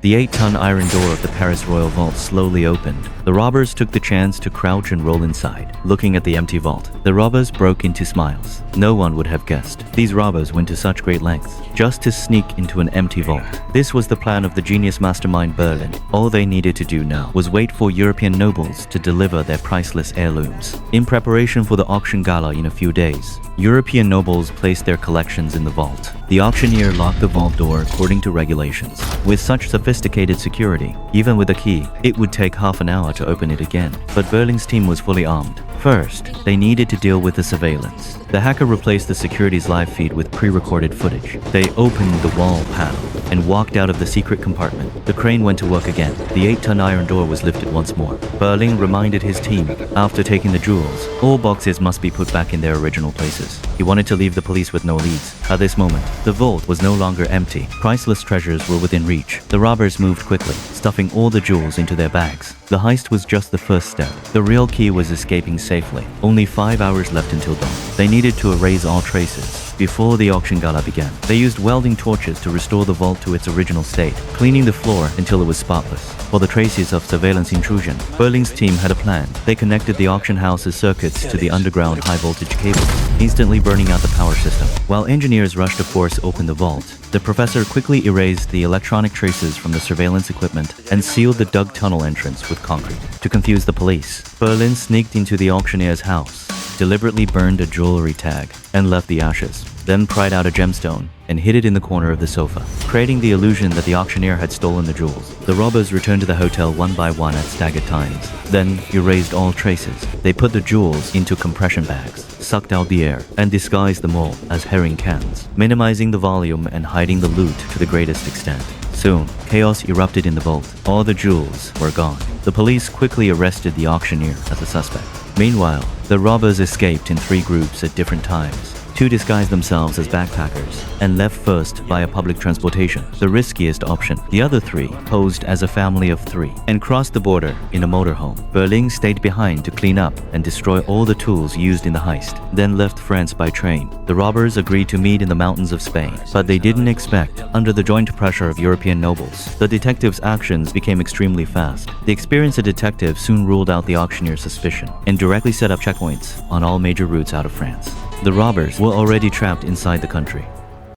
The 8-ton iron door of the Paris Royal Vault slowly opened. The robbers took the chance to crouch and roll inside, looking at the empty vault. The robbers broke into smiles. No one would have guessed. These robbers went to such great lengths just to sneak into an empty vault. This was the plan of the genius mastermind Berlin. All they needed to do now was wait for European nobles to deliver their priceless heirlooms. In preparation for the auction gala in a few days, European nobles placed their collections in the vault. The auctioneer locked the vault door according to regulations. With such sophisticated security, even with a key, it would take half an hour to open it again. But Berling's team was fully armed. First, they needed to deal with the surveillance. The hacker replaced the security's live feed with pre-recorded footage. They opened the wall panel and walked out of the secret compartment. The crane went to work again. The 8-ton iron door was lifted once more. Berling reminded his team, after taking the jewels, all boxes must be put back in their original places. He wanted to leave the police with no leads. At this moment, the vault was no longer empty. Priceless treasures were within reach. The robbers moved quickly, stuffing all the jewels into their bags. The heist was just the first step. The real key was escaping safely. Only 5 hours left until dawn. They needed to erase all traces before the auction gala began. They used welding torches to restore the vault to its original state, cleaning the floor until it was spotless. For the traces of surveillance intrusion, Berling's team had a plan. They connected the auction house's circuits to the underground high-voltage cables, instantly burning out the power system. While engineers rushed to force open the vault, the professor quickly erased the electronic traces from the surveillance equipment and sealed the dug tunnel entrance with concrete. To confuse the police, Berlin sneaked into the auctioneer's house, deliberately burned a jewelry tag, and left the ashes, then pried out a gemstone and hid it in the corner of the sofa, creating the illusion that the auctioneer had stolen the jewels. The robbers returned to the hotel one by one at staggered times, then erased all traces. They put the jewels into compression bags, sucked out the air, and disguised them all as herring cans, minimizing the volume and hiding the loot to the greatest extent. Soon, chaos erupted in the vault. All the jewels were gone. The police quickly arrested the auctioneer as a suspect. Meanwhile, the robbers escaped in 3 groups at different times. 2 disguised themselves as backpackers and left first via public transportation, the riskiest option. The other 3 posed as a family of 3 and crossed the border in a motorhome. Berling stayed behind to clean up and destroy all the tools used in the heist, then left France by train. The robbers agreed to meet in the mountains of Spain, but they didn't expect, under the joint pressure of European nobles, the detectives' actions became extremely fast. The experienced detective soon ruled out the auctioneer's suspicion and directly set up checkpoints on all major routes out of France. The robbers were already trapped inside the country.